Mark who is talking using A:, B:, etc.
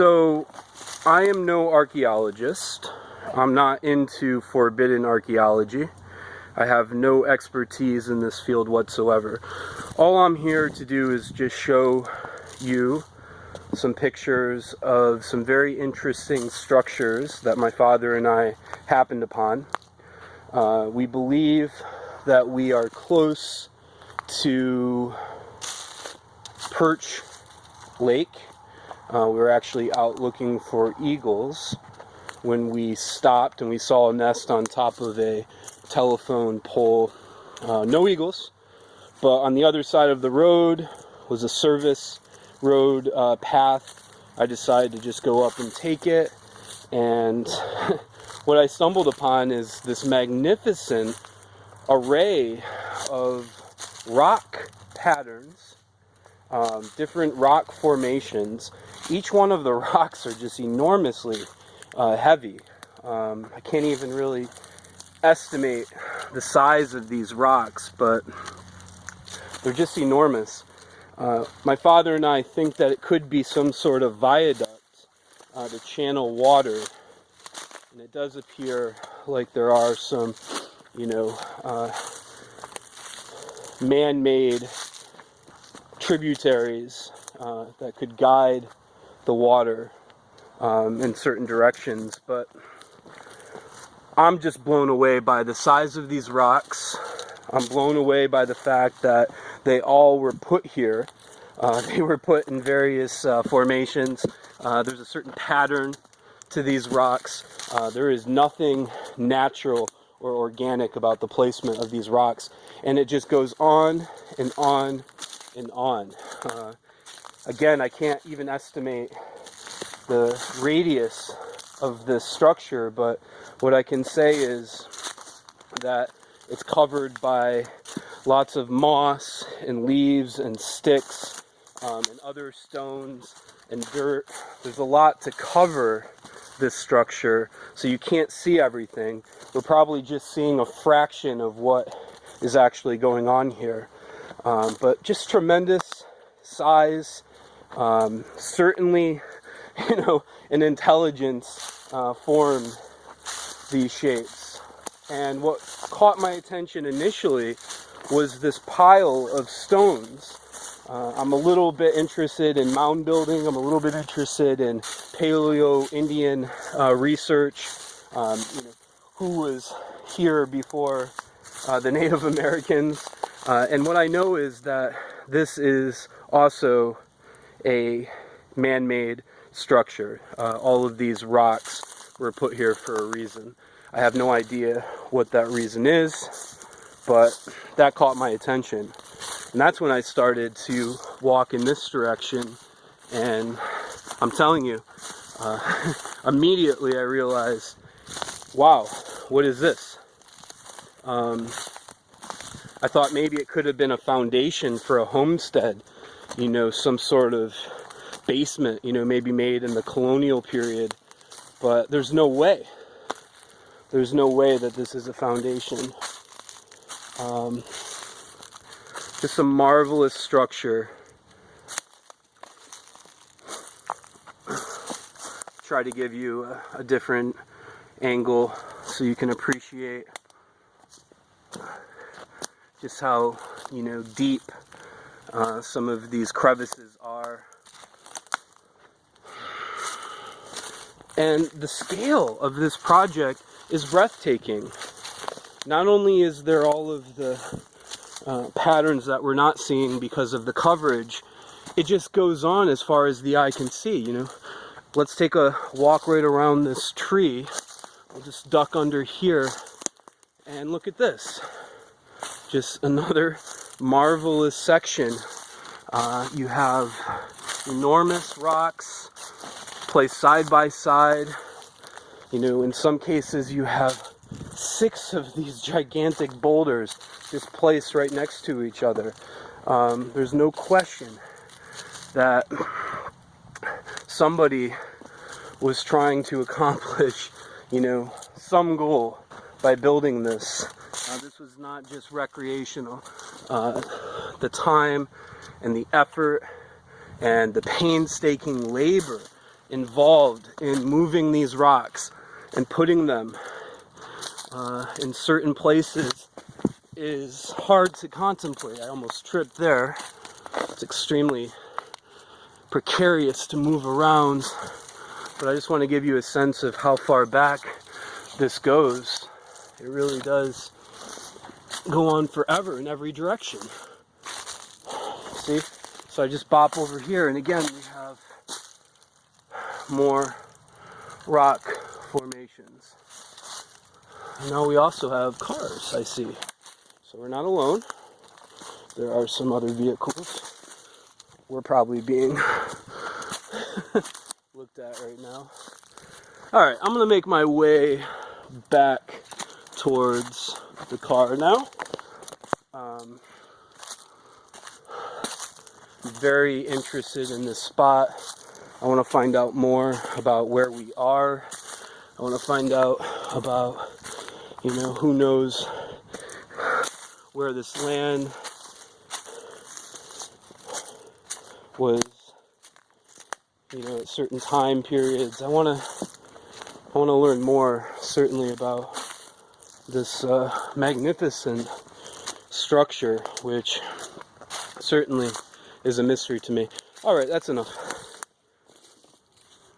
A: So, I am no archaeologist. I'm not into forbidden archaeology. I have no expertise in this field whatsoever. All I'm here to do is just show you some pictures of some very interesting structures that my father and I happened upon. We believe that we are close to Perch Lake. We were actually out looking for eagles when we stopped and we saw a nest on top of a telephone pole. No eagles, but on the other side of the road was a service road path. I decided to just go up and take it, and what I stumbled upon is this magnificent array of rock patterns, different rock formations. Each one of the rocks are just enormously heavy. I can't even really estimate the size of these rocks, but they're just enormous. My father and I think that it could be some sort of viaduct to channel water, and it does appear like there are some, man-made tributaries that could guide the water in certain directions, but I'm just blown away by the size of these rocks. I'm blown away by the fact that they all were put here. They were put in various formations. There's a certain pattern to these rocks. There is nothing natural or organic about the placement of these rocks, and it just goes on and on and on. Again, I can't even estimate the radius of this structure, but what I can say is that it's covered by lots of moss and leaves and sticks and other stones and dirt. There's a lot to cover this structure, so you can't see everything. We're probably just seeing a fraction of what is actually going on here. But just tremendous size. Certainly, an intelligence formed these shapes. And what caught my attention initially was this pile of stones. I'm a little bit interested in mound building. I'm a little bit interested in Paleo-Indian research. Who was here before the Native Americans? And what I know is that this is also a man-made structure. All of these rocks were put here for a reason. I have no idea what that reason is, but that caught my attention. And that's when I started to walk in this direction, and I'm telling you, immediately I realized, wow, what is this? I thought maybe it could have been a foundation for a homestead, some sort of basement, maybe made in the colonial period, but there's no way. There's no way that this is a foundation. Just a marvelous structure. Try to give you a different angle so you can appreciate just how, deep some of these crevices are. And the scale of this project is breathtaking. Not only is there all of the patterns that we're not seeing because of the coverage, it just goes on as far as the eye can see. Let's take a walk right around this tree. We'll just duck under here and look at this. Just another marvelous section. You have enormous rocks placed side by side. In some cases you have 6 of these gigantic boulders just placed right next to each other. There's no question that somebody was trying to accomplish, some goal by building this. This was not just recreational. The time and the effort and the painstaking labor involved in moving these rocks and putting them in certain places is hard to contemplate. I almost tripped there. It's extremely precarious to move around, but I just want to give you a sense of how far back this goes. It really does go on forever in every direction. See? So I just bop over here, and again we have more rock formations. And now we also have cars, I see. So we're not alone. There are some other vehicles. We're probably being looked at right now. Alright, I'm going to make my way back towards the car now. I'm very interested in this spot. I want to find out more about where we are. I want to find out about, who knows where this land was, at certain time periods. I want to learn more, certainly, about this magnificent structure, which certainly is a mystery to me. All right, that's enough.